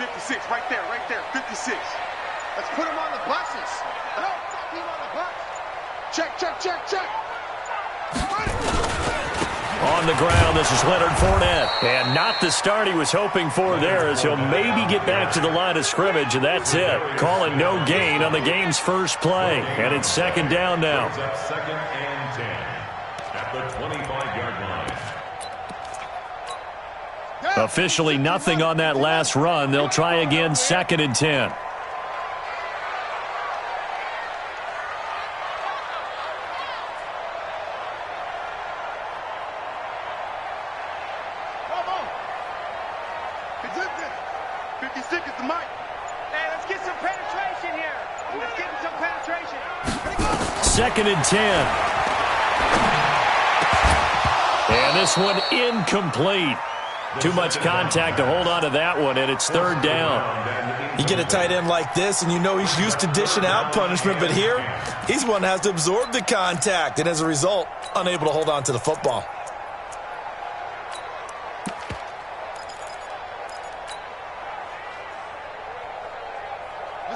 56, right there, 56. Let's put him on the buses. No, put him on the bus. Check. On the ground, this is Leonard Fournette. And not the start he was hoping for there, as he'll maybe get back to the line of scrimmage, and that's it. Calling no gain on the game's first play. And it's second down now. Second and 10 at the 25-yard line. Officially nothing on that last run. They'll try again, second and 10. Second and 10. And this one incomplete. Too much contact to hold on to that one, and it's third down. You get a tight end like this, and you know he's used to dishing out punishment, but here, he's one that has to absorb the contact, and as a result, unable to hold on to the football.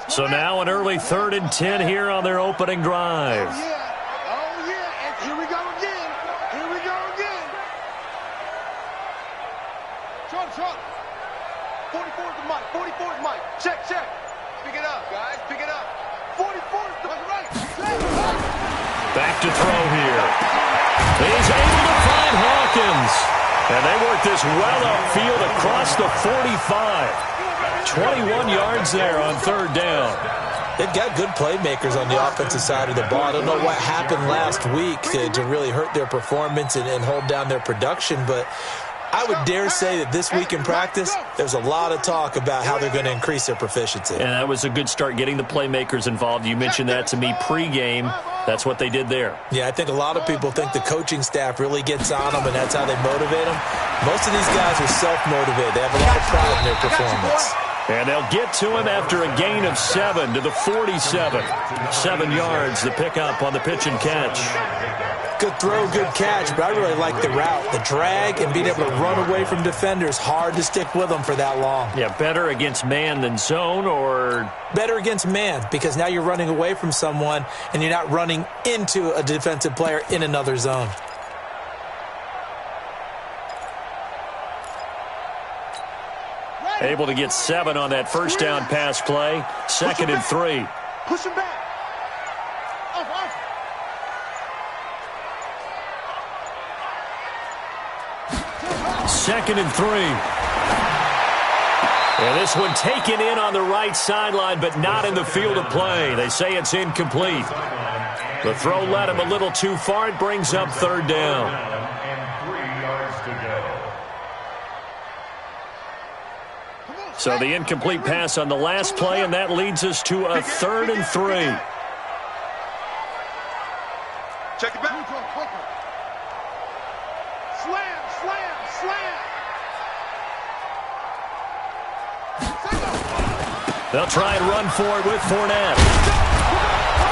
So now an early third and 10 here on their opening drive. Oh, yeah, and here we go again. Trot. 44 is the mic. Check. Pick it up, guys, pick it up. 44 is the right. Back to throw here. He's able to find Hawkins. And they work this well upfield across the 45. 21 yards there on third down. They've got good playmakers on the offensive side of the ball. I don't know what happened last week to really hurt their performance and hold down their production, but I would dare say that this week in practice, there's a lot of talk about how they're going to increase their proficiency. And that was a good start, getting the playmakers involved. You mentioned that to me pregame. That's what they did there. Yeah, I think a lot of people think the coaching staff really gets on them, and that's how they motivate them. Most of these guys are self-motivated. They have a lot of pride in their performance. And they'll get to him after a gain of 7 to the 47. 7 yards, the pickup on the pitch and catch. Good throw, good catch, but I really like the route. The drag and being able to run away from defenders, hard to stick with them for that long. Yeah, better against man than zone, or? Better against man, because now you're running away from someone and you're not running into a defensive player in another zone. Able to get 7 on that first down pass play. Second and 3. Push him back. Second and 3. And this one taken in on the right sideline, but not in the field of play. They say it's incomplete. The throw led him a little too far. It brings up third down. And 3 yards to go. So the incomplete pass on the last play, and that leads us to a third and 3. Check it back. Slam. They'll try and run for it with Fournette.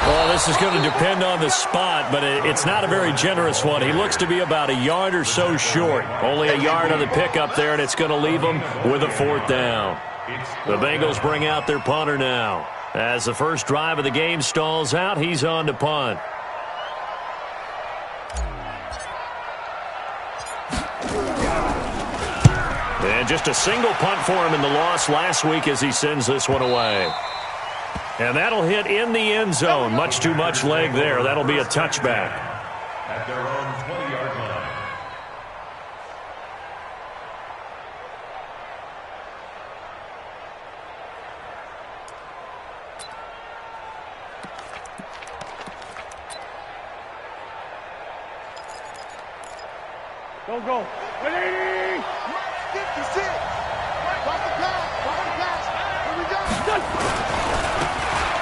Well, this is going to depend on the spot, but it's not a very generous one. He looks to be about a yard or so short. Only a yard on the pickup there, and it's going to leave him with a fourth down. The Bengals bring out their punter now. As the first drive of the game stalls out, he's on to punt. And just a single punt for him in the loss last week as he sends this one away. And that'll hit in the end zone. Much too much leg there. That'll be a touchback. At their own 20-yard line. Go. 180. 56. Watch the pass. Here we go.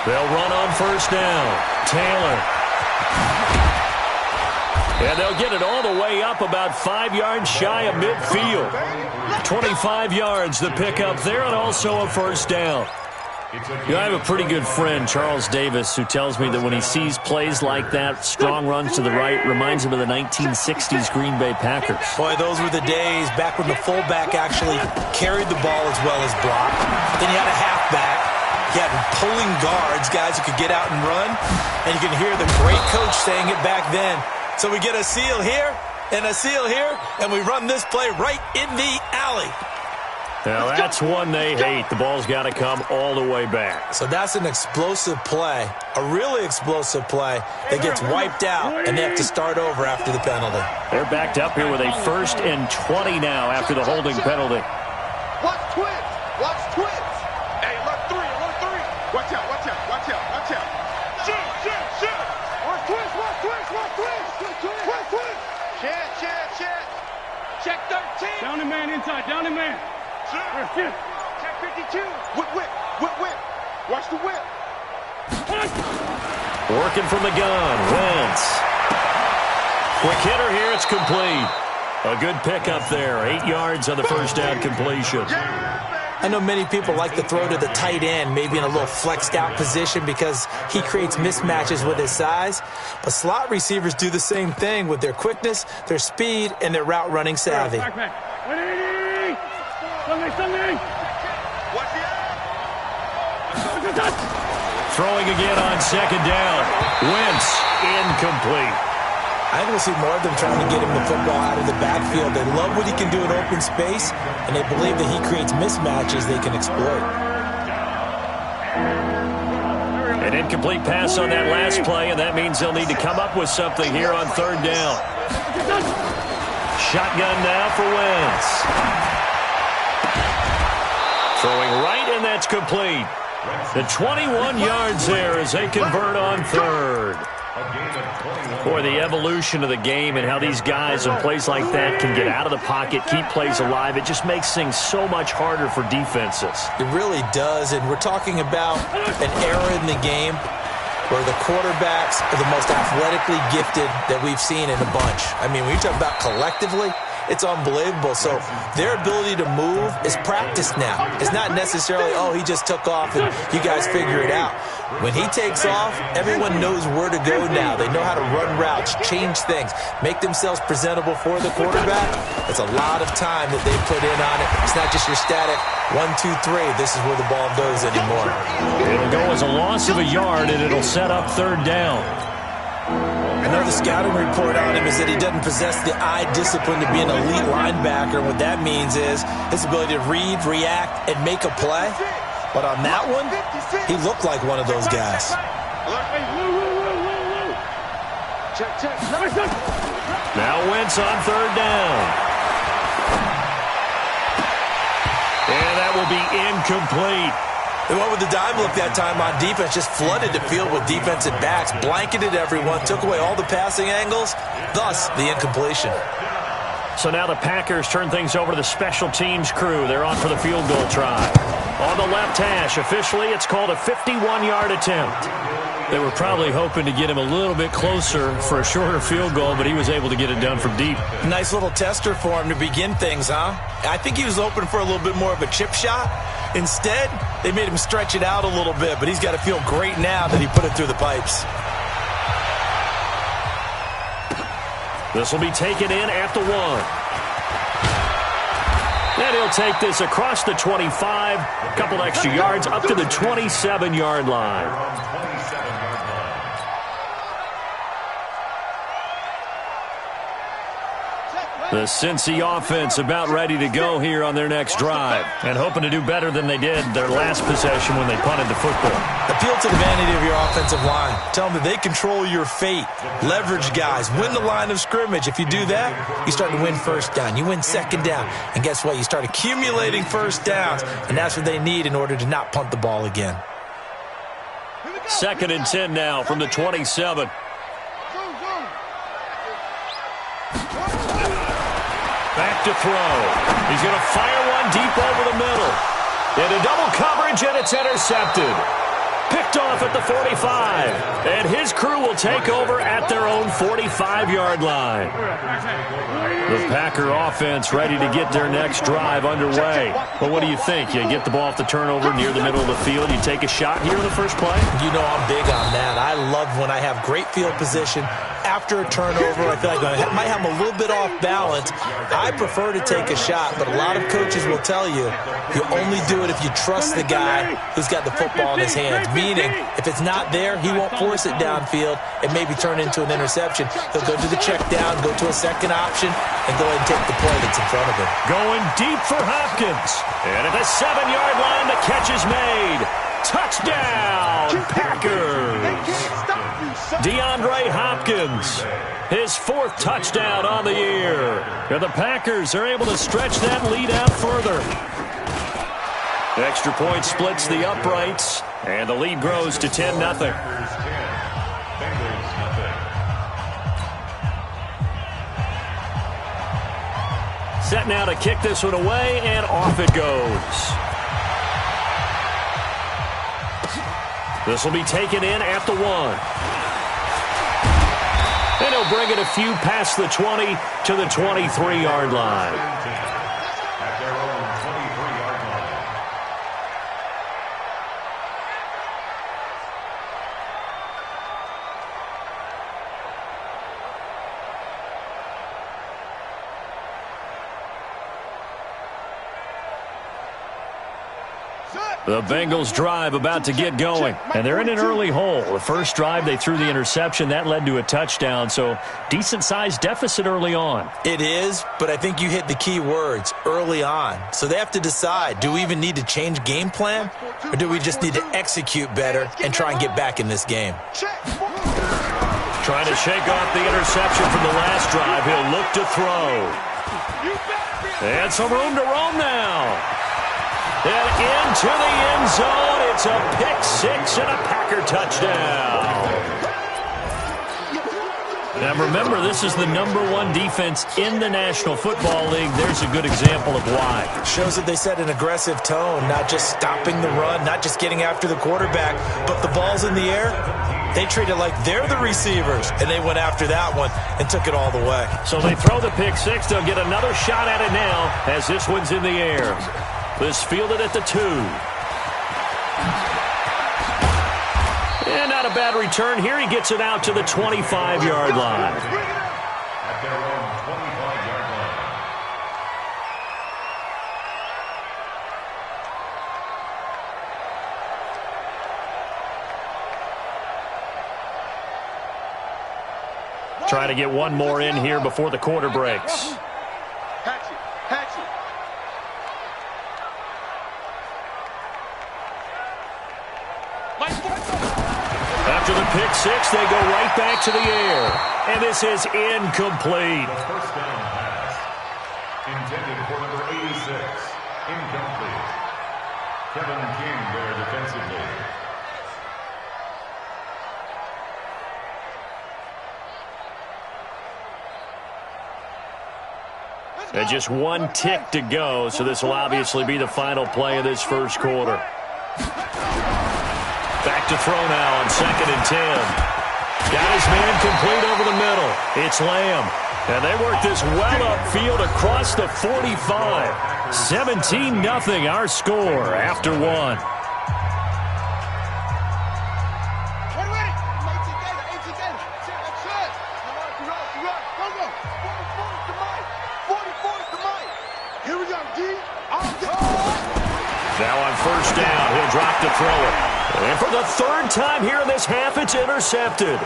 They'll run on first down. Taylor. And they'll get it all the way up about 5 yards shy of midfield. 25 yards the pickup there, and also a first down. You know, I have a pretty good friend, Charles Davis, who tells me that when he sees plays like that, strong runs to the right, reminds him of the 1960s Green Bay Packers. Boy, those were the days back when the fullback actually carried the ball as well as blocked. Then you had a halfback. You had pulling guards, guys who could get out and run. And you can hear the great coach saying it back then. So we get a seal here and a seal here, and we run this play right in the alley. Now, that's one they hate. The ball's got to come all the way back. So that's an explosive play, a really explosive play that gets wiped out, and they have to start over after the penalty. They're backed up here with a 1st and 20 now after the holding penalty. Watch twins. Watch twins. Hey, left three. Watch out, watch out, watch out, watch out. Shoot. Watch twins. Check. Check 13. Down the man inside, down the man. Check 52. Whip. Watch the whip. Working from the gun, Wentz. Quick hitter here, it's complete. A good pickup there, 8 yards on the first down completion. I know many people like to throw to the tight end, maybe in a little flexed out position because he creates mismatches with his size. But slot receivers do the same thing with their quickness, their speed, and their route running savvy. Throwing again on 2nd down. Wentz incomplete. I think we'll see more of them trying to get him the football out of the backfield. They love what he can do in open space, and they believe that he creates mismatches they can exploit. An incomplete pass on that last play, and that means they'll need to come up with something here on 3rd down. Shotgun now for Wentz. Throwing right, and that's complete. The 21 yards there as they convert on 3rd. Boy, the evolution of the game and how these guys in plays like that can get out of the pocket, keep plays alive, it just makes things so much harder for defenses. It really does, and we're talking about an era in the game where the quarterbacks are the most athletically gifted that we've seen in a bunch. I mean, when you talk about collectively, it's unbelievable. So their ability to move is practiced now. It's not necessarily, oh, he just took off and you guys figure it out. When he takes off, everyone knows where to go now. They know how to run routes, change things, make themselves presentable for the quarterback. It's a lot of time that they put in on it. It's not just your static 1, 2, 3. This is where the ball goes anymore. It'll go as a loss of a yard, and it'll set up 3rd down. I know the scouting report on him is that he doesn't possess the eye discipline to be an elite linebacker. What that means is his ability to read, react, and make a play. But on that one, he looked like one of those guys. Now Wentz on 3rd down. And that will be incomplete. They went with the dime look that time on defense, just flooded the field with defensive backs, blanketed everyone, took away all the passing angles, thus the incompletion. So now the Packers turn things over to the special teams crew. They're on for the field goal try. On the left hash, officially it's called a 51-yard attempt. They were probably hoping to get him a little bit closer for a shorter field goal, but he was able to get it done from deep. Nice little tester for him to begin things, huh? I think he was hoping for a little bit more of a chip shot. Instead, they made him stretch it out a little bit, but he's got to feel great now that he put it through the pipes. This will be taken in at the 1. And he'll take this across the 25, a couple extra yards up to the 27-yard line. The Cincy offense about ready to go here on their next drive and hoping to do better than they did their last possession when they punted the football. Appeal to the vanity of your offensive line. Tell them that they control your fate. Leverage guys. Win the line of scrimmage. If you do that, you start to win 1st down. You win 2nd down. And guess what? You start accumulating 1st downs. And that's what they need in order to not punt the ball again. 2nd and 10 now from the 27. Back to throw. He's going to fire one deep over the middle. Into double coverage, and it's intercepted. Picked off at the 45. And his crew will take over at their own 45-yard line. The Packer offense ready to get their next drive underway. But what do you think? You get the ball off the turnover near the middle of the field. You take a shot here in the first play? You know I'm big on that. I love when I have great field position. After a turnover, I feel like I might have a little bit off balance. I prefer to take a shot, but a lot of coaches will tell you only do it if you trust the guy who's got the football in his hands. Meaning, if it's not there, he won't force it downfield and maybe turn into an interception. He'll go to the check down, go to a second option, and go ahead and take the play that's in front of him. Going deep for Hopkins. And at the 7-yard line, the catch is made. Touchdown, Packers. DeAndre Hopkins, his 4th touchdown on the year. And the Packers are able to stretch that lead out further. Extra point splits the uprights, and the lead grows to 10-0. Set now to kick this one away, and off it goes. This will be taken in at the 1. And he'll bring it a few past the 20 to the 23-yard line. At their own 23-yard line. The Bengals drive about to get going, and they're in an early hole. The first drive, they threw the interception. That led to a touchdown, so decent-sized deficit early on. It is, but I think you hit the key words, early on. So they have to decide, do we even need to change game plan, or do we just need to execute better and try and get back in this game? Trying to shake off the interception from the last drive. He'll look to throw. And some room to roam now. And into the end zone, it's a pick-6 and a Packer touchdown. Now remember, this is the #1 defense in the National Football League. There's a good example of why. Shows that they set an aggressive tone, not just stopping the run, not just getting after the quarterback, but the ball's in the air. They treat it like they're the receivers, and they went after that one and took it all the way. So they throw the pick-6. They'll get another shot at it now as this one's in the air. This fielded at the 2. And not a bad return here. He gets it out to the 25-yard line. At their own 25-yard line. Try to get one more in here before the quarter breaks. After the pick-6, they go right back to the air. And this is incomplete. The first down pass intended for number 86. Incomplete. Kevin King there defensively. And just one tick to go, so this will obviously be the final play of this first quarter. Back to throw now on 2nd and 10. Got his man complete over the middle. It's Lamb. And they work this well upfield across the 45. 17-0 our score after 1. Now on first down, he'll drop to throw it. And for the 3rd time here in this half, it's intercepted.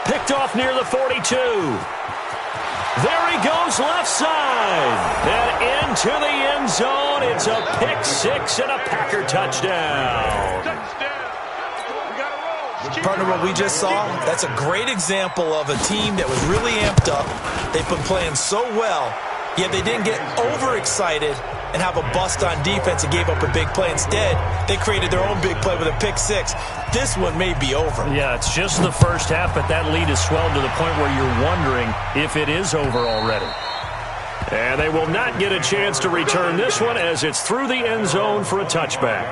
Picked off near the 42. There he goes left side. And into the end zone. It's a pick-6 and a Packer touchdown. Partner, what we just saw, that's a great example of a team that was really amped up. They've been playing so well, yet they didn't get overexcited and have a bust on defense and gave up a big play. Instead, they created their own big play with a pick-6. This one may be over. Yeah, it's just the first half, but that lead has swelled to the point where you're wondering if it is over already. And they will not get a chance to return this one as it's through the end zone for a touchback.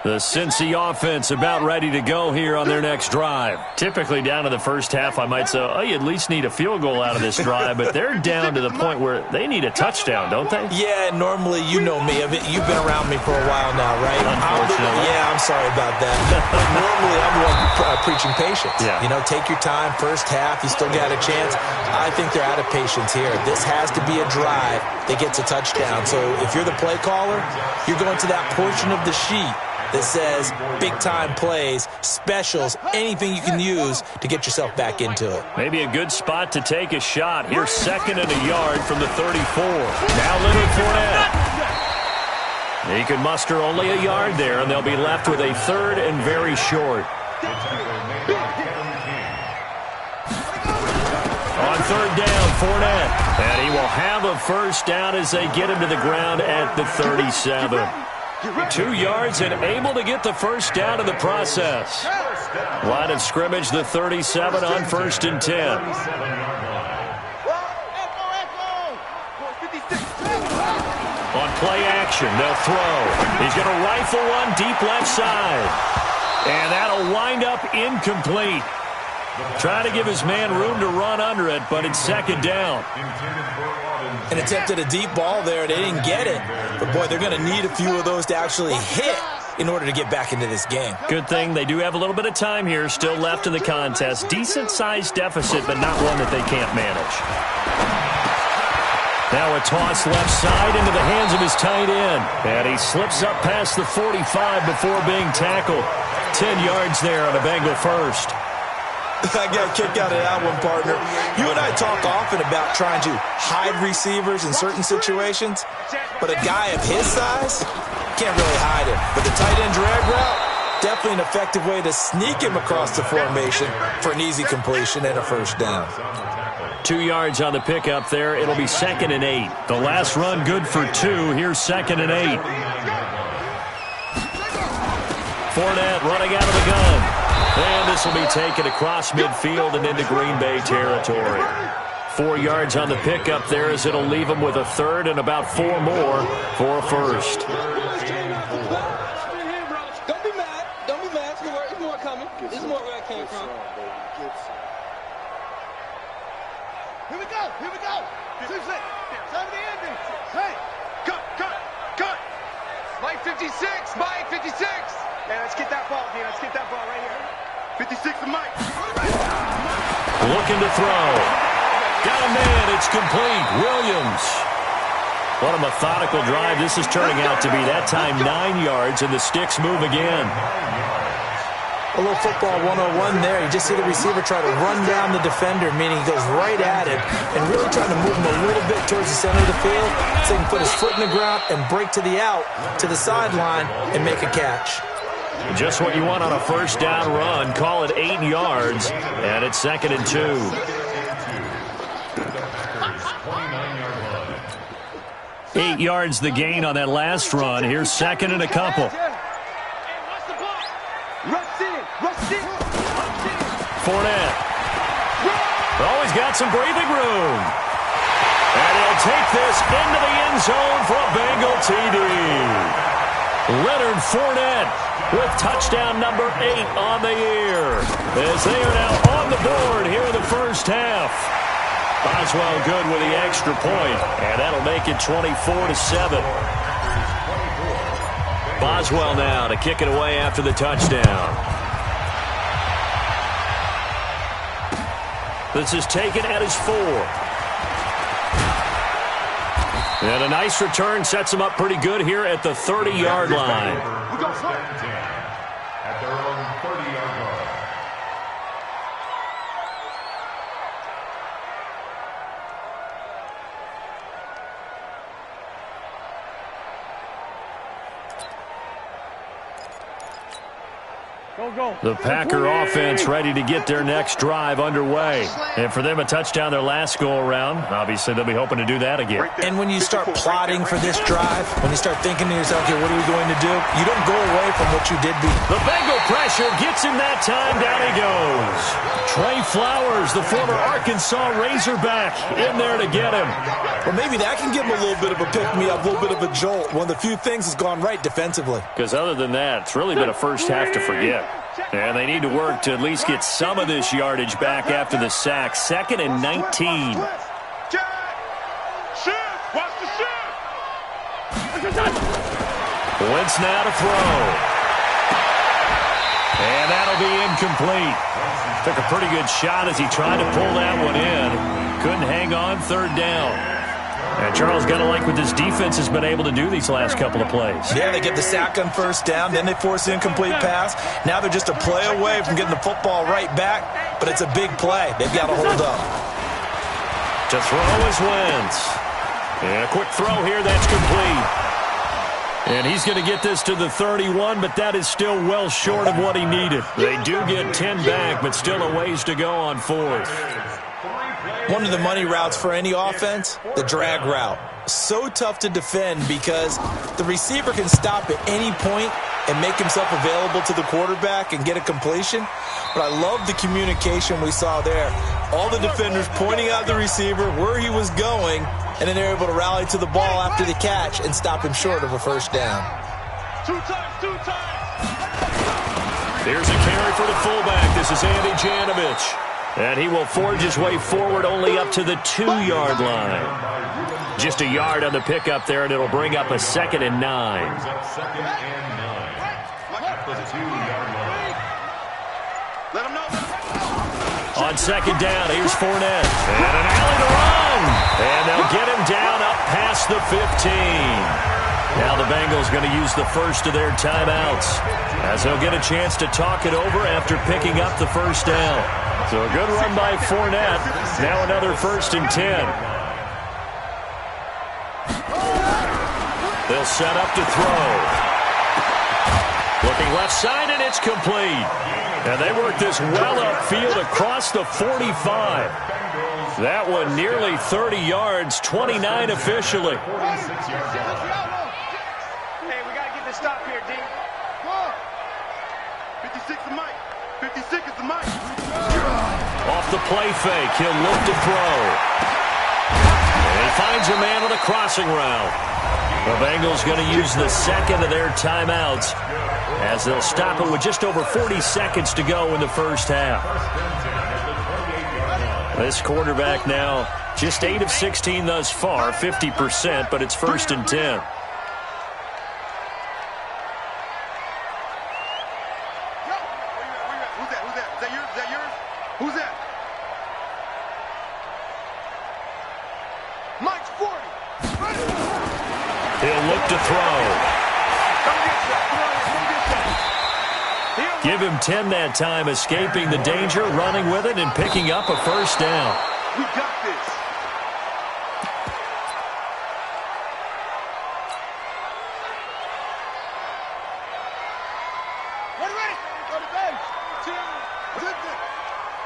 The Cincy offense about ready to go here on their next drive. Typically down to the first half, I might say, oh, you at least need a field goal out of this drive, but they're down to the point where they need a touchdown, don't they? Yeah, normally, you know me. You've been around me for a while now, right? Unfortunately. Yeah, I'm sorry about that. Normally, I'm the one preaching patience. Yeah. You know, take your time, first half, you still got a chance. I think they're out of patience here. This has to be a drive that gets a touchdown. So if you're the play caller, you're going to that portion of the sheet that says big-time plays, specials, anything you can use to get yourself back into it. Maybe a good spot to take a shot. Here's 2nd and a yard from the 34. Now Leonard Fournette. He can muster only a yard there, and they'll be left with a 3rd and very short. On 3rd down, Fournette. And he will have a first down as they get him to the ground at the 37. 2 yards and able to get the first down in the process. Line of scrimmage, the 37 on 1st and 10. On play action, they'll throw. He's going to rifle one deep left side. And that'll wind up incomplete. Trying to give his man room to run under it, but it's 2nd down. And attempted a deep ball there. They didn't get it. But, boy, they're going to need a few of those to actually hit in order to get back into this game. Good thing they do have a little bit of time here still left in the contest. Decent-sized deficit, but not one that they can't manage. Now a toss left side into the hands of his tight end. And he slips up past the 45 before being tackled. 10 yards there on a Bengal first. I got a kick out of that one, partner. You and I talk often about trying to hide receivers in certain situations, but a guy of his size can't really hide him. But the tight end drag route, definitely an effective way to sneak him across the formation for an easy completion and a first down. 2 yards on the pickup there. It'll be 2nd and 8. The last run good for 2. Here's 2nd and 8. Fournette running out of the gun. And this will be taken across midfield and into Green Bay territory. 4 yards on the pickup there as it'll leave him with a 3rd and about 4 more for a first. Don't be mad. Don't be mad. There's more coming. There's more where I came from. Here we go. Here we go. Seriously. Time of the ending. Hey. Cut. Mike 56. Mike 56. Hey, let's get that ball, Dean. Let's get that ball right here. 56 to Mike. Looking to throw. Got a man. It's complete. Williams. What a methodical drive this is turning out to be. That time 9 yards, and the sticks move again. A little football 101 there. You just see the receiver try to run down the defender, meaning he goes right at it and really trying to move him a little bit towards the center of the field so he can put his foot in the ground and break to the out, to the sideline, and make a catch. Just what you want on a first down run. Call it 8 yards, and it's 2nd and 2. Eight yards the gain on that last run. Here's 2nd and a couple. Fournette. Always got some breathing room. And he'll take this into the end zone for a Bengal TD. Leonard Fournette with touchdown number 8 on the year. As they are now on the board here in the first half. Boswell good with the extra point, and that'll make it 24-7. Boswell now to kick it away after the touchdown. This is taken at his 4. And a nice return sets him up pretty good here at the 30-yard line. At their own 30-yard line. The Packer offense ready to get their next drive underway. And for them, a touchdown their last go-around. Obviously, they'll be hoping to do that again. And when you start plotting for this drive, when you start thinking to yourself, okay, what are we going to do? You don't go away from what you did before. The Bengal pressure gets him that time. Down he goes. Trey Flowers, the former Arkansas Razorback, in there to get him. Well, maybe that can give him a little bit of a pick-me-up, a little bit of a jolt. One of the few things has gone right defensively. Because other than that, it's really been a first half to forget. And they need to work to at least get some of this yardage back after the sack. 2nd and 19. Wentz now to throw. And that'll be incomplete. Took a pretty good shot as he tried to pull that one in. Couldn't hang on, 3rd down. And Charles, got to like what this defense has been able to do these last couple of plays. Yeah, they get the sack on 1st down, then they force the incomplete pass. Now they're just a play away from getting the football right back, but it's a big play. They've got to hold up. To throw is Wentz. And a quick throw here, that's complete. And he's going to get this to the 31, but that is still well short of what he needed. They do get 10 back, but still a ways to go on 4th. One of the money routes for any offense, the drag route. So tough to defend because the receiver can stop at any point and make himself available to the quarterback and get a completion. But I love the communication we saw there. All the defenders pointing out the receiver, where he was going, and then they're able to rally to the ball after the catch and stop him short of a 1st down. 2 times. There's a carry for the fullback. This is Andy Janovich. And he will forge his way forward only up to the 2-yard line. Just a yard on the pickup there, and it'll bring up a 2nd and 9. On 2nd down, here's Fournette. And an alley to run. And they'll get him down up past the 15. Now the Bengals going to use the first of their timeouts as they'll get a chance to talk it over after picking up the 1st down. So a good run by Fournette. Now another 1st and 10. They'll set up to throw. Looking left side, and it's complete. And they work this well upfield across the 45. That one nearly 30 yards, 29 officially. Hey, we got to get this stop here, D. 56 is Mike. 56 is the Mike. Off the play fake, he'll look to throw. And he finds a man with a crossing route. The Bengals going to use the 2nd of their timeouts as they'll stop it with just over 40 seconds to go in the 1st half. This quarterback now just 8 of 16 thus far, 50%, but it's 1st and 10. He'll look to throw. Give him 10 that time, escaping the danger, running with it, and picking up a 1st down. We got this. Ready? Go to base.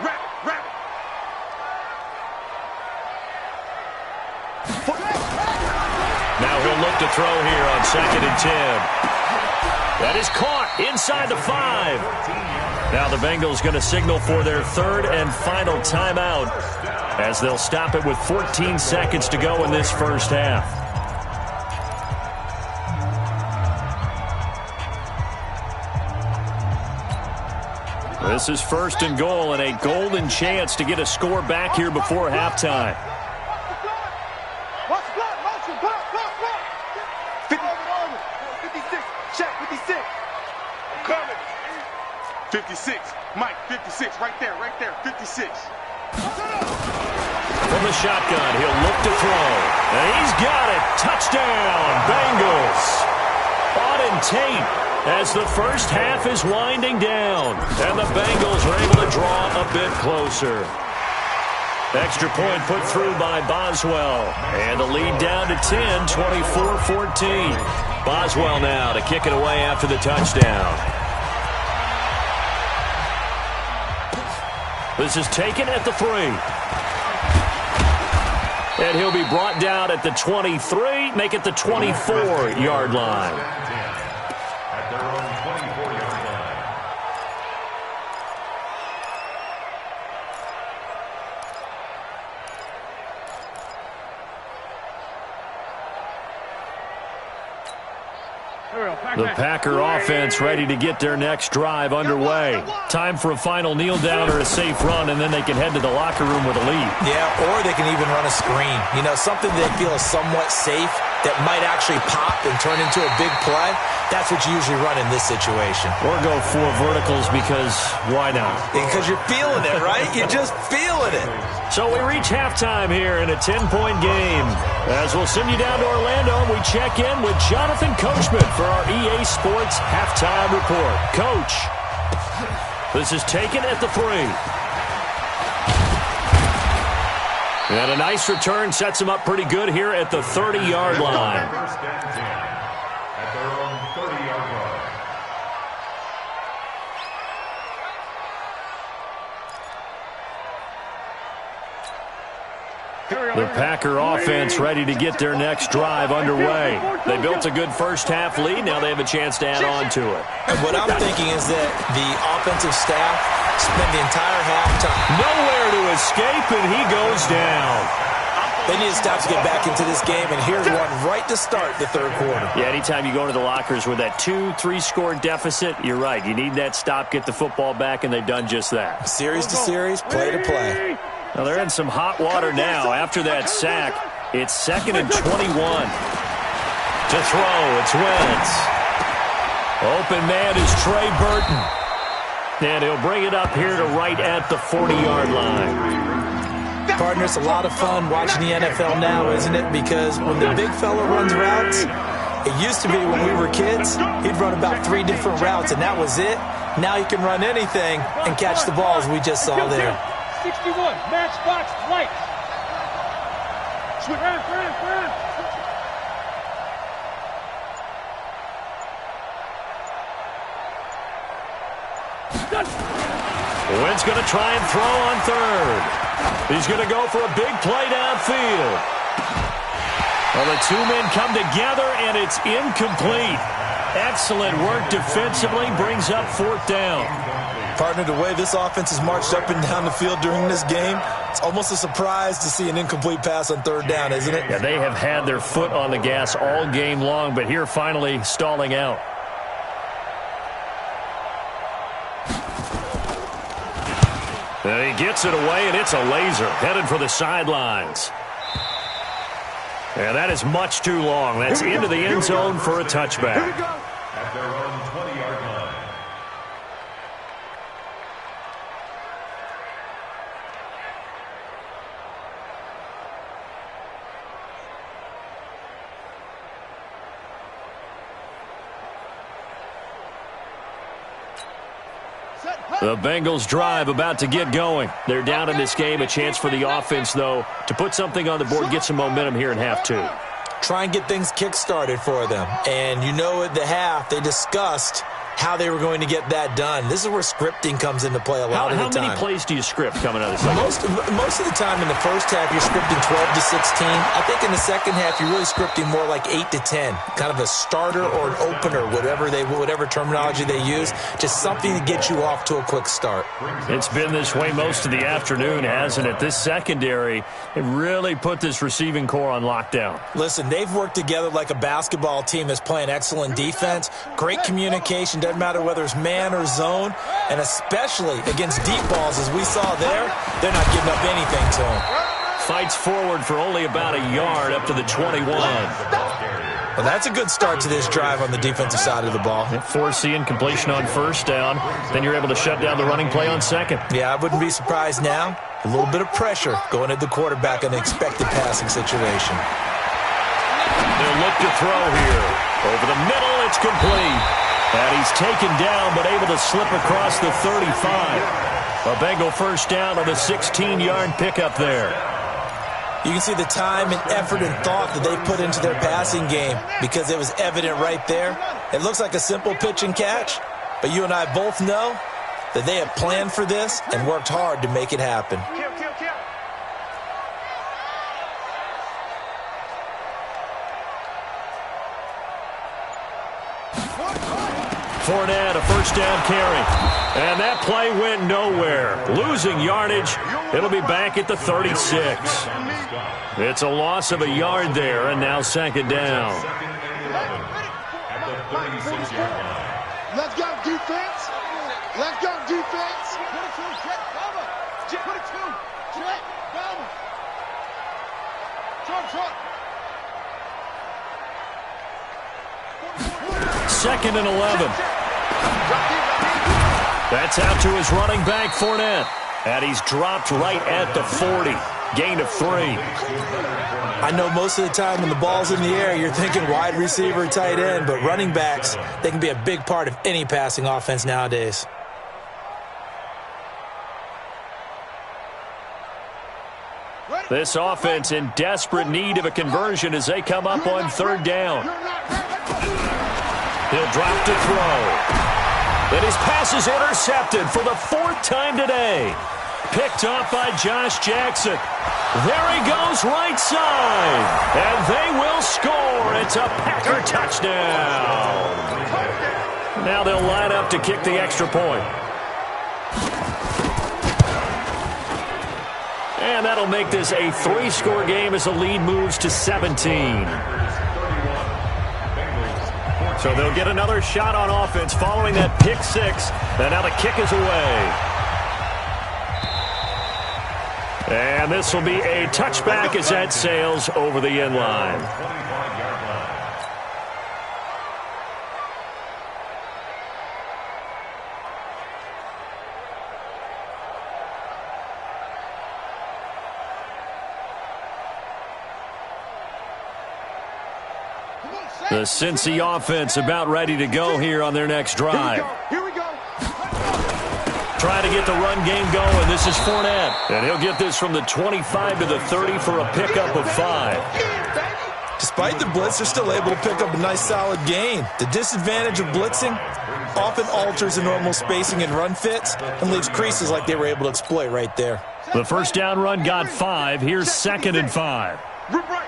Wrap it. Now he'll look to throw here on 2nd and 10. That is caught inside the 5. Now the Bengals going to signal for their 3rd and final timeout as they'll stop it with 14 seconds to go in this 1st half. This is 1st and goal and a golden chance to get a score back here before halftime. 56, Mike, 56, right there, 56. From the shotgun, he'll look to throw. And he's got it. Touchdown, Bengals. Auden Tate as the 1st half is winding down. And the Bengals are able to draw a bit closer. Extra point put through by Boswell. And the lead down to 10, 24-14. Boswell now to kick it away after the touchdown. This is taken at the 3. And he'll be brought down at the 23, make it the 24-yard line. At their own 24-yard line. The Packer offense ready to get their next drive underway. Time for a final kneel down or a safe run, and then they can head to the locker room with a lead. Yeah, or they can even run a screen. You know, something they feel is somewhat safe that might actually pop and turn into a big play. That's what you usually run in this situation. Or go 4 verticals because why not? Because you're feeling it, right? You're just feeling it. So we reach halftime here in a 10-point game. As we'll send you down to Orlando, and we check in with Jonathan Coachman for our EA Sports Halftime Report. Coach, this is taken at the 3. And a nice return sets them up pretty good here at the 30-yard line. First and 10 at their own 30-yard line. The Packer offense ready to get their next drive underway. They built a good first half lead. Now they have a chance to add on to it. And what I'm thinking is that the offensive staff spent the entire halftime. Nowhere to escape, and he goes down. They need to stop to get back into this game, and here's one right to start the third quarter. Yeah, anytime you go into the lockers with that 2-3 score deficit, you're right. You need that stop, get the football back, and they've done just that. Series to series, play to play. Now they're in some hot water now. After that sack, it's 2nd and 21. To throw, it's Wentz. Open man is Trey Burton. And he'll bring it up here to right at the 40-yard line. Partner, it's a lot of fun watching the NFL now, isn't it? Because when the big fella runs routes, it used to be when we were kids, he'd run about 3 different routes, and that was it. Now he can run anything and catch the balls we just saw there. 61, matchbox, light. Switch, run. Wentz going to try and throw on 3rd. He's going to go for a big play downfield. Well, the 2 men come together, and it's incomplete. Excellent work defensively, brings up 4th down. Partner, the way this offense has marched up and down the field during this game, it's almost a surprise to see an incomplete pass on 3rd down, isn't it? Yeah, they have had their foot on the gas all game long, but here finally stalling out. And he gets it away, and it's a laser headed for the sidelines. And that is much too long. That's into the end zone for a touchback. At their own 20-yard line. The Bengals drive about to get going. They're down in this game. A chance for the offense, though, to put something on the board, get some momentum here in half 2. Try and get things kick-started for them. And you know at the half, they discussed how they were going to get that done. This is where scripting comes into play a lot of the time. How many plays do you script coming out of this? Most of the time in the first half, you're scripting 12 to 16. I think in the second half, you're really scripting more like 8 to 10. Kind of a starter or an opener, whatever terminology they use. Just something to get you off to a quick start. It's been this way most of the afternoon, hasn't it? This secondary, it really put this receiving core on lockdown. Listen, they've worked together like a basketball team that's playing excellent defense. Great communication. Doesn't matter whether it's man or zone, and especially against deep balls, as we saw there, they're not giving up anything to them. Fights forward for only about a yard up to the 21. Well, that's a good start to this drive on the defensive side of the ball. Forcing completion on 1st down, then you're able to shut down the running play on 2nd. Yeah, I wouldn't be surprised now. A little bit of pressure going at the quarterback in an expected passing situation. They'll look to throw here. Over the middle, it's complete. And he's taken down, but able to slip across the 35. A Bengal first down on a 16-yard pickup there. You can see the time and effort and thought that they put into their passing game because it was evident right there. It looks like a simple pitch and catch, but you and I both know that they have planned for this and worked hard to make it happen. Kill. Fournette, a first down carry. And that play went nowhere. Losing yardage. It'll be back at the 36. It's a loss of a yard there, and now second down. At the 36-yard line. Let's go, defense. Let's go, defense. Put it to Jet Bama. Put it to Jet Bama. Truck. Second and 11. That's out to his running back, Fournette. And he's dropped right at the 40. Gain of 3. I know most of the time when the ball's in the air, you're thinking wide receiver, tight end, but running backs, they can be a big part of any passing offense nowadays. This offense in desperate need of a conversion as they come up on third down. He'll drop to throw. And his pass is intercepted for the 4th time today. Picked off by Josh Jackson. There he goes right side. And they will score. It's a Packer touchdown. Now they'll line up to kick the extra point. And that'll make this a 3-score game as the lead moves to 17. So they'll get another shot on offense following that pick 6. And now the kick is away. And this will be a touchback as that sails over the end line. The Cincy offense about ready to go here on their next drive. Here we go. Trying to get the run game going. This is Fournette. And he'll get this from the 25 to the 30 for a pickup of 5. Despite the blitz, they're still able to pick up a nice solid gain. The disadvantage of blitzing often alters the normal spacing and run fits and leaves creases like they were able to exploit right there. The first down run got 5. Here's 2nd and 5. Rip right.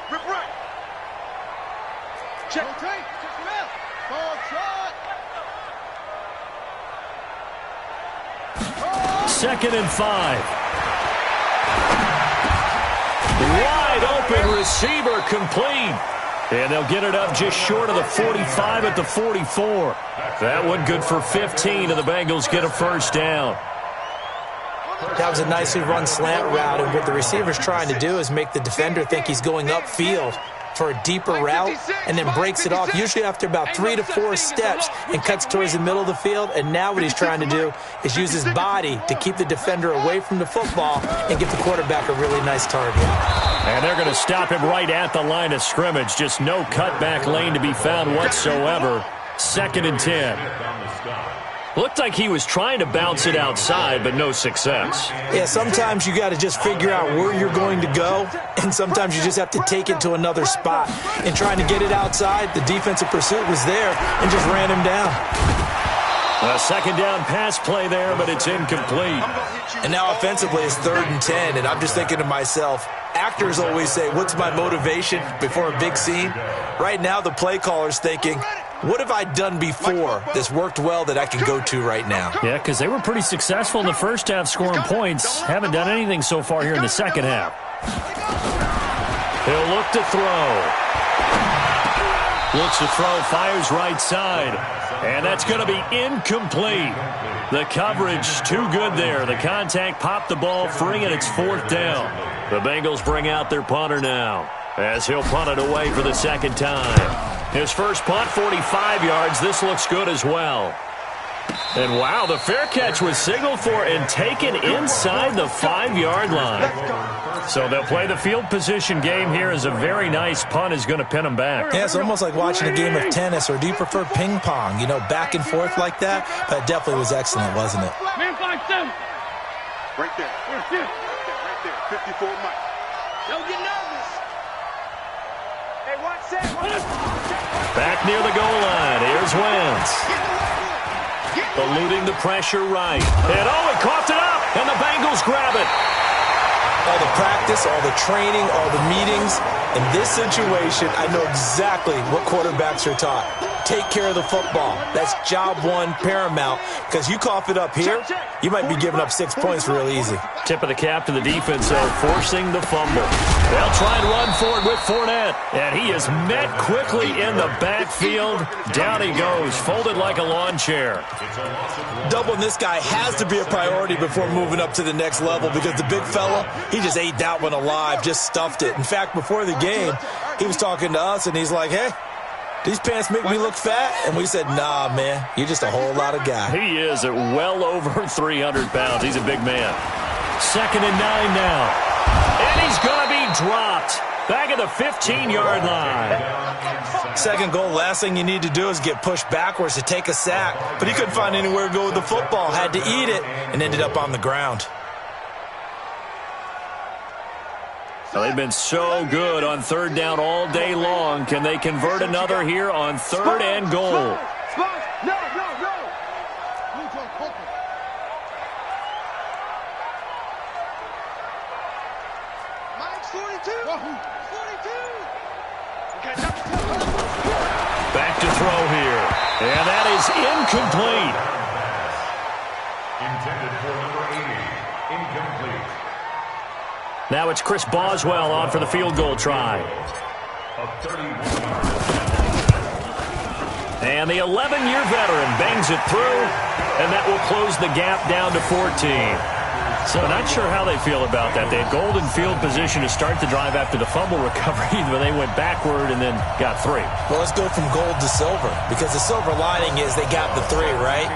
Check left. Ball shot. 2nd and 5. Wide open receiver complete. And they'll get it up just short of the 45 at the 44. That one good for 15, and the Bengals get a first down. That was a nicely run slant route, and what the receiver's trying to do is make the defender think he's going upfield for a deeper route and then breaks it off, usually after about 3 to 4 steps, and cuts towards the middle of the field. And now what he's trying to do is use his body to keep the defender away from the football and give the quarterback a really nice target. And they're going to stop him right at the line of scrimmage. Just no cutback lane to be found whatsoever. 2nd and 10. Looked like he was trying to bounce it outside, but no success. Yeah, sometimes you got to just figure out where you're going to go, and sometimes you just have to take it to another spot. And trying to get it outside, the defensive pursuit was there and just ran him down. A second down pass play there, but it's incomplete. And now offensively it's 3rd and 10, and I'm just thinking to myself, actors always say, what's my motivation before a big scene? Right now the play caller's thinking, what have I done before that's worked well that I can go to right now? Yeah, because they were pretty successful in the first half scoring points. Haven't done anything so far here in the second half. He'll look to throw. Looks to throw, fires right side. And that's going to be incomplete. The coverage too good there. The contact popped the ball free, and it's 4th down. The Bengals bring out their punter now as he'll punt it away for the second time. His first punt, 45 yards. This looks good as well. And wow, the fair catch was signaled for and taken inside the 5-yard line. So they'll play the field position game here as a very nice punt is going to pin them back. Yeah, it's almost like watching a game of tennis, or do you prefer ping pong? You know, back and forth like that? That definitely was excellent, wasn't it? Man, 5-7. Right there. Right there. 54 Mike. Don't get nervous. Hey, watch that. Back near the goal line. Here's Wentz. Get Eluding the pressure right. And he coughed it up, and the Bengals grab it. All the practice, all the training, all the meetings. In this situation, I know exactly what quarterbacks are taught. Take care of the football. That's job one, paramount. Because you cough it up here, you might be giving up 6 points real easy. Tip of the cap to the defense, though, forcing the fumble. They'll try and run for it with Fournette. And he is met quickly in the backfield. Down he goes, folded like a lawn chair. Doubling this guy has to be a priority before moving up to the next level because the big fella, he just ate that one alive, just stuffed it. In fact, before the game, he was talking to us, and he's like, hey, these pants make me look fat? And we said, nah, man, you're just a whole lot of guy. He is at well over 300 pounds. He's a big man. 2nd and 9 now. And he's going to be dropped. Back at the 15-yard line. Second goal, last thing you need to do is get pushed backwards to take a sack. But he couldn't find anywhere to go with the football. Had to eat it and ended up on the ground. Well, they've been so good on 3rd down all day long. Can they convert another here on 3rd and goal? No. Mike's 42. 42. Back to throw here. And that is incomplete. Intended for number 80. Incomplete. Now it's Chris Boswell on for the field goal try. And the 11-year veteran bangs it through, and that will close the gap down to 14. So not sure how they feel about that. They had golden field position to start the drive after the fumble recovery, but they went backward and then got 3. Well, let's go from gold to silver, because the silver lining is they got the 3, right?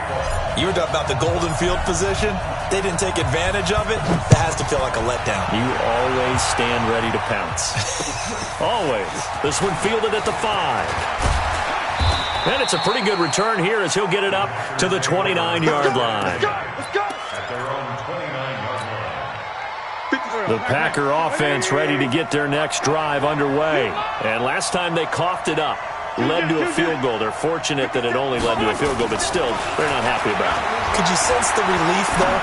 You were talking about the golden field position. They didn't take advantage of it. That has to feel like a letdown. You always stand ready to pounce. Always. This one fielded at the 5. And it's a pretty good return here as he'll get it up to the 29-yard line. The Packer offense ready to get their next drive underway. And last time they coughed it up, led to a field goal. They're fortunate that it only led to a field goal, but still, they're not happy about it. Could you sense the relief, though,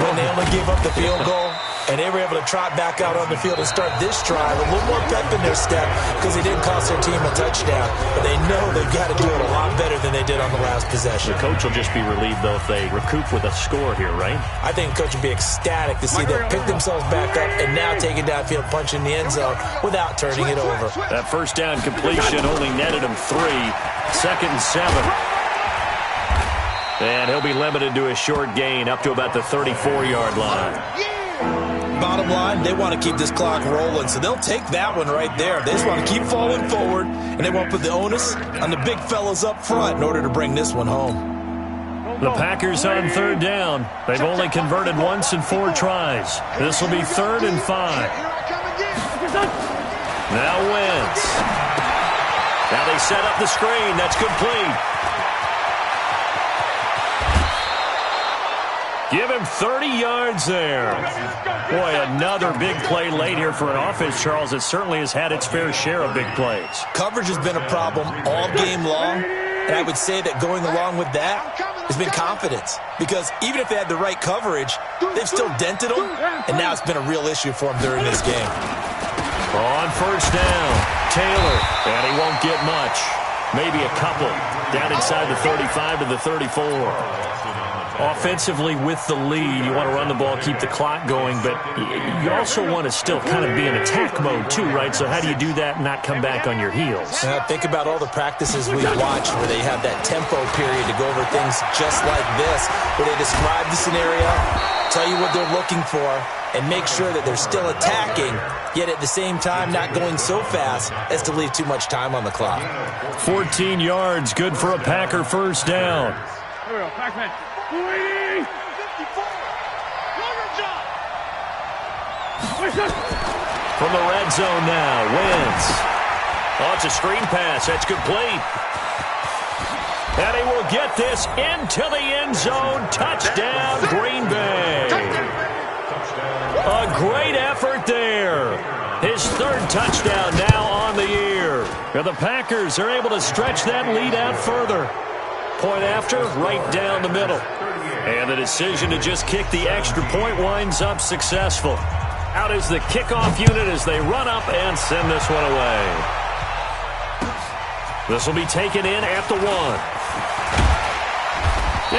when they only gave up the field goal? And they were able to trot back out on the field and start this drive a little more pep in their step because they didn't cost their team a touchdown. But they know they've got to do it a lot better than they did on the last possession. The coach will just be relieved, though, if they recoup with a score here, right? I think the coach will be ecstatic to see them pick themselves back up and now take it downfield, punch in the end zone without turning it over. That first down completion only netted him 3. 2nd and 7. And he'll be limited to a short gain up to about the 34-yard line. Bottom line, they want to keep this clock rolling, so they'll take that one right there. They just want to keep falling forward, and they want to put the onus on the big fellas up front in order to bring this one home. The Packers on 3rd down. They've only converted once in 4 tries. This will be 3rd and 5. Now Wentz. Now they set up the screen. That's complete. Give him 30 yards there. Boy, another big play late here for an offense, Charles, that certainly has had its fair share of big plays. Coverage has been a problem all game long, and I would say that going along with that has been confidence. Because even if they had the right coverage, they've still dented them, and now it's been a real issue for them during this game. On 1st down, Taylor, and he won't get much. Maybe a couple. Down inside the 35 to the 34. Offensively with the lead, you want to run the ball, keep the clock going, but you also want to still kind of be in attack mode too, right? So how do you do that and not come back on your heels? Think about all the practices we've watched where they have that tempo period to go over things just like this, where they describe the scenario, tell you what they're looking for, and make sure that they're still attacking, yet at the same time not going so fast as to leave too much time on the clock. 14 yards, good for a Packer 1st down. Here we go, Pac-Man. 54. From the red zone now, Wentz. Oh, it's a screen pass. That's complete. And he will get this into the end zone. Touchdown, Green Bay. A great effort there. His 3rd touchdown now on the year. And the Packers are able to stretch that lead out further. Point after, right down the middle. And the decision to just kick the extra point winds up successful. Out is the kickoff unit as they run up and send this one away. This will be taken in at the 1.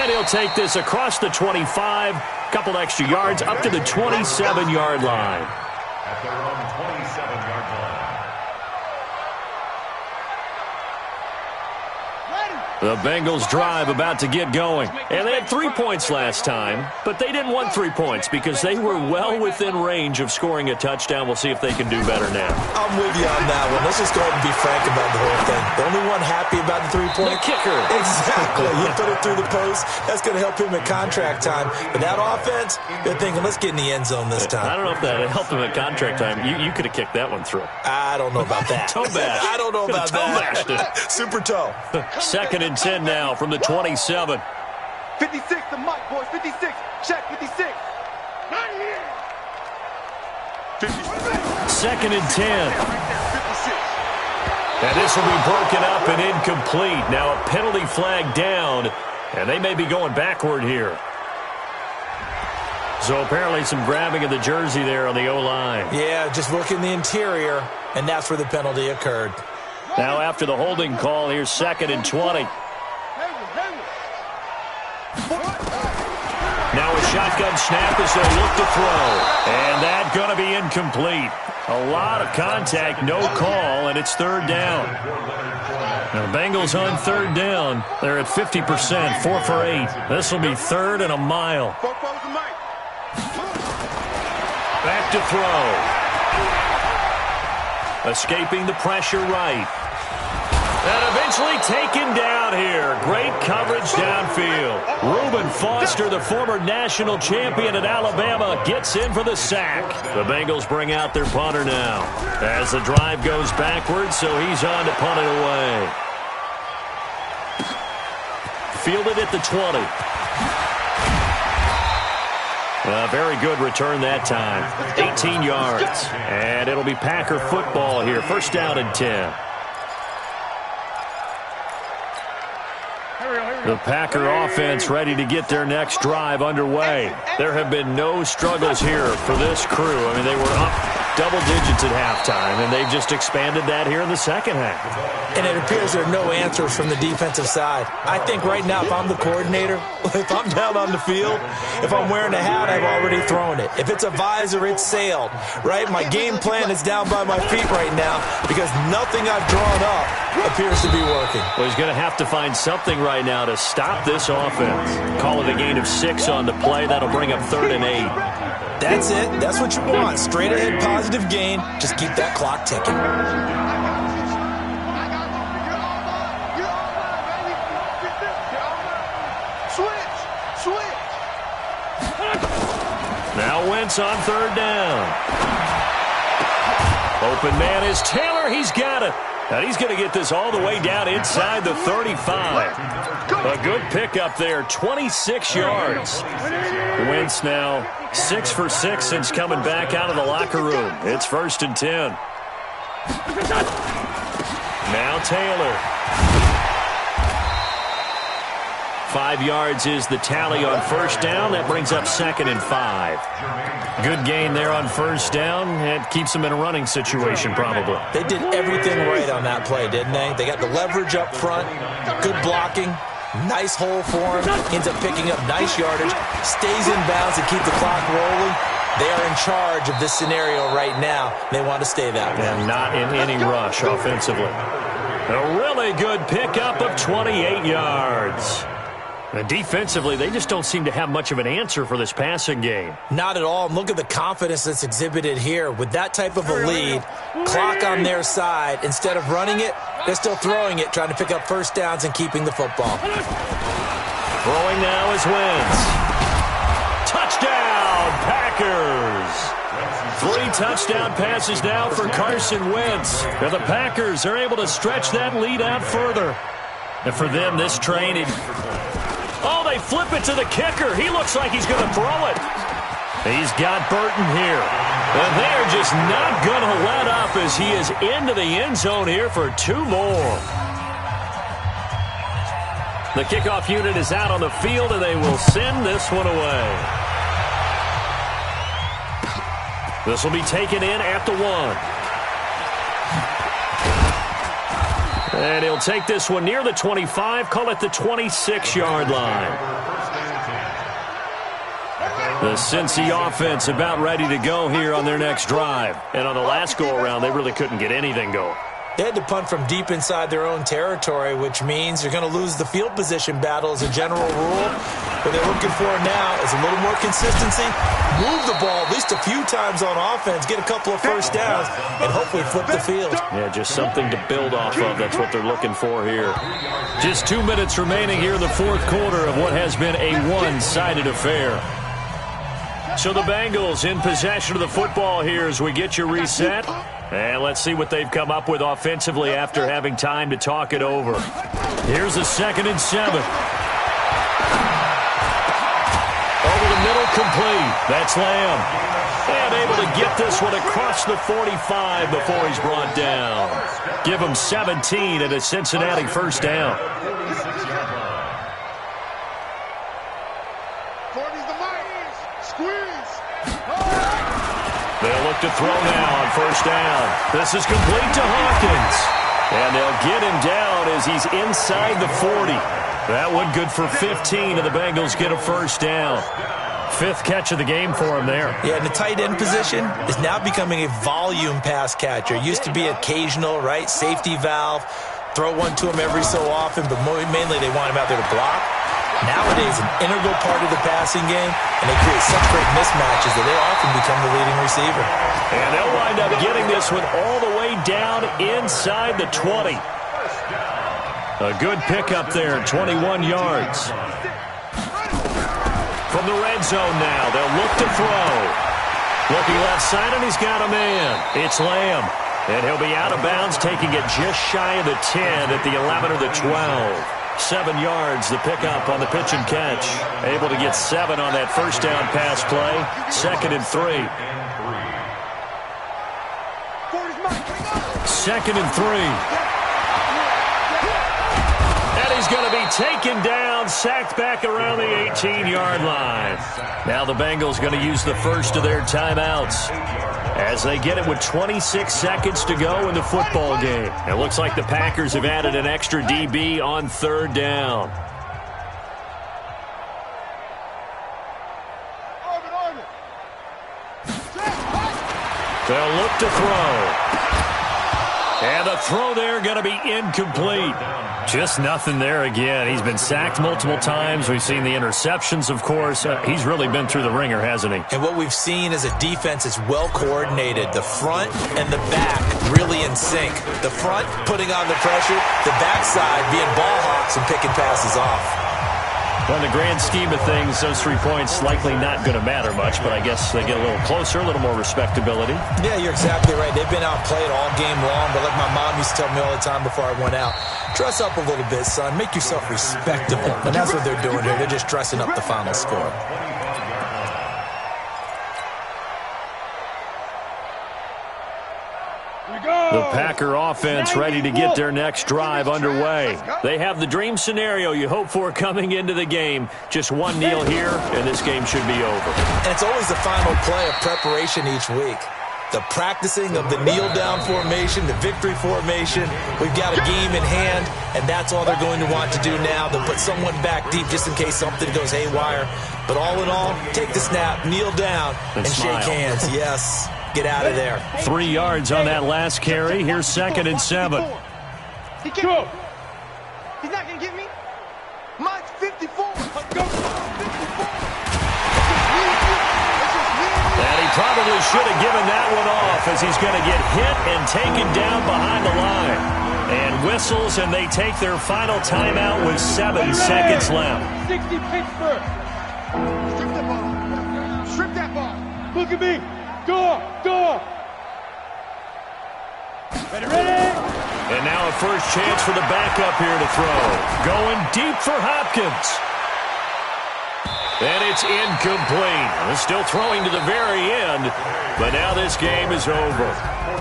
And he'll take this across the 25, couple extra yards up to the 27-yard line. At their own 27-yard line. The Bengals drive about to get going. And they had 3 points last time, but they didn't want 3 points because they were well within range of scoring a touchdown. We'll see if they can do better now. I'm with you on that one. Let's just go ahead and be frank about the whole thing. The only one happy about the 3-point? The kicker. Exactly. You put it through the post. That's going to help him at contract time. But that offense, they're thinking, let's get in the end zone this time. I don't know if that helped him at contract time. You could have kicked that one through. I don't know about that. Toe bash. I don't know about that. Super toe. 2nd and 10 now from the 27. 56, the mic, boys. 56. Check, 56. Not here. 2nd and 10. 56. And this will be broken up and incomplete. Now a penalty flag down, and they may be going backward here. So apparently some grabbing of the jersey there on the O-line. Yeah, just working the interior, and that's where the penalty occurred. Now after the holding call, here's 2nd and 20. Now a shotgun snap as they look to throw. And that's going to be incomplete. A lot of contact, no call, and it's 3rd down. Now the Bengals on 3rd down. They're at 50%, 4 for 8. This will be 3rd and a mile. Back to throw. Escaping the pressure right. And eventually taken down here. Great coverage downfield. Reuben Foster, the former national champion at Alabama, gets in for the sack. The Bengals bring out their punter now. As the drive goes backwards, so he's on to punt it away. Fielded at the 20. A very good return that time. 18 yards. And it'll be Packer football here. 1st down and 10. The Packer offense ready to get their next drive underway. There have been no struggles here for this crew. I mean, they were up double digits at halftime, and they've just expanded that here in the second half. And it appears there are no answers from the defensive side. I think right now, if I'm the coordinator, if I'm down on the field, if I'm wearing a hat, I've already thrown it. If it's a visor, it's sailed, right? My game plan is down by my feet right now because nothing I've drawn up appears to be working. Well, he's going to have to find something right now to stop this offense. Call it a gain of 6 on the play. That'll bring up 3rd and 8. That's it. That's what you want. Straight ahead positive gain. Just keep that clock ticking. Switch. Now Wentz on 3rd down. Open man is Taylor. He's got it. And he's going to get this all the way down inside the 35. A good pickup there, 26 yards. Wentz now 6 for 6 since coming back out of the locker room. It's 1st and 10. Now Taylor. 5 yards is the tally on 1st down. That brings up 2nd and 5. Good gain there on 1st down. It keeps them in a running situation probably. They did everything right on that play, didn't they? They got the leverage up front, good blocking, nice hole for him, ends up picking up nice yardage, stays in bounds and keep the clock rolling. They are in charge of this scenario right now. They want to stay that way. And not in any rush offensively. A really good pickup of 28 yards. And defensively, they just don't seem to have much of an answer for this passing game. Not at all. And look at the confidence that's exhibited here. With that type of a lead, clock on their side, instead of running it, they're still throwing it, trying to pick up 1st downs and keeping the football. Throwing now is Wentz. Touchdown, Packers! 3 touchdown passes now for Carson Wentz. And the Packers are able to stretch that lead out further. And for them, this train... Oh, they flip it to the kicker. He looks like he's going to throw it. He's got Burton here. And they're just not going to let up as he is into the end zone here for 2 more. The kickoff unit is out on the field, and they will send this one away. This will be taken in at the 1. And he'll take this one near the 25, call it the 26-yard line. The Cincy offense about ready to go here on their next drive. And on the last go-around, they really couldn't get anything going. They had to punt from deep inside their own territory, which means you're going to lose the field position battle as a general rule. What they're looking for now is a little more consistency, move the ball at least a few times on offense, get a couple of first downs, and hopefully flip the field. Yeah, just something to build off of. That's what they're looking for here. Just 2 minutes remaining here in the fourth quarter of what has been a one-sided affair. So the Bengals in possession of the football here as we get you reset. And let's see what they've come up with offensively after having time to talk it over. Here's a 2nd and 7. Over the middle, complete. That's Lamb. And able to get this one across the 45 before he's brought down. Give him 17 at a Cincinnati first down. They'll look to throw now on first down. This is complete to Hawkins. And they'll get him down as he's inside the 40. That one good for 15, and the Bengals get a first down. 5th catch of the game for him there. Yeah, and the tight end position is now becoming a volume pass catcher. It used to be occasional, right? Safety valve. Throw one to him every so often, but mainly they want him out there to block. Nowadays, an integral part of the passing game, and they create such great mismatches that they often become the leading receiver. And they'll wind up getting this one all the way down inside the 20. A good pickup there, 21 yards. From the red zone now, they'll look to throw. Looking left side, and he's got a man. It's Lamb. And he'll be out of bounds, taking it just shy of the 10 at the 11 or the 12. 7 yards, the pickup on the pitch and catch. Able to get 7 on that first down pass play. 2nd and 3. 2nd and 3. And he's going to be taken down, sacked back around the 18-yard line. Now the Bengals going to use the first of their timeouts as they get it with 26 seconds to go in the football game. It looks like the Packers have added an extra DB on 3rd down. They'll look to throw. And the throw there going to be incomplete. Just nothing there again. He's been sacked multiple times. We've seen the interceptions, of course. He's really been through the ringer, hasn't he? And what we've seen is a defense that's well coordinated. The front and the back really in sync. The front putting on the pressure, the backside being ball hawks and picking passes off. Well, in the grand scheme of things, those 3 points likely not going to matter much, but I guess they get a little closer, a little more respectability. Yeah, you're exactly right. They've been outplayed all game long, but like my mom used to tell me all the time before I went out, dress up a little bit, son. Make yourself respectable. And that's what they're doing here. They're just dressing up the final score. The Packer offense ready to get their next drive underway. They have the dream scenario you hope for coming into the game. Just one kneel here, and this game should be over. And it's always the final play of preparation each week. The practicing of the kneel-down formation, the victory formation. We've got a game in hand, and that's all they're going to want to do now. They'll put someone back deep just in case something goes haywire. But all in all, take the snap, kneel down, and shake hands. Yes. Get out of there. 3 yards on that last carry. Here's 2nd and 7. He can't. He's not going to get me. Mine's 54. Let's go. 54. And he probably should have given that one off as he's going to get hit and taken down behind the line. And whistles, and they take their final timeout with 7 seconds left. 60 Pittsburgh. Strip that ball. Strip that ball. Look at me. Go. Ready. And now a first chance for the backup here to throw. Going deep for Hopkins. And it's incomplete. Still throwing to the very end, but now this game is over.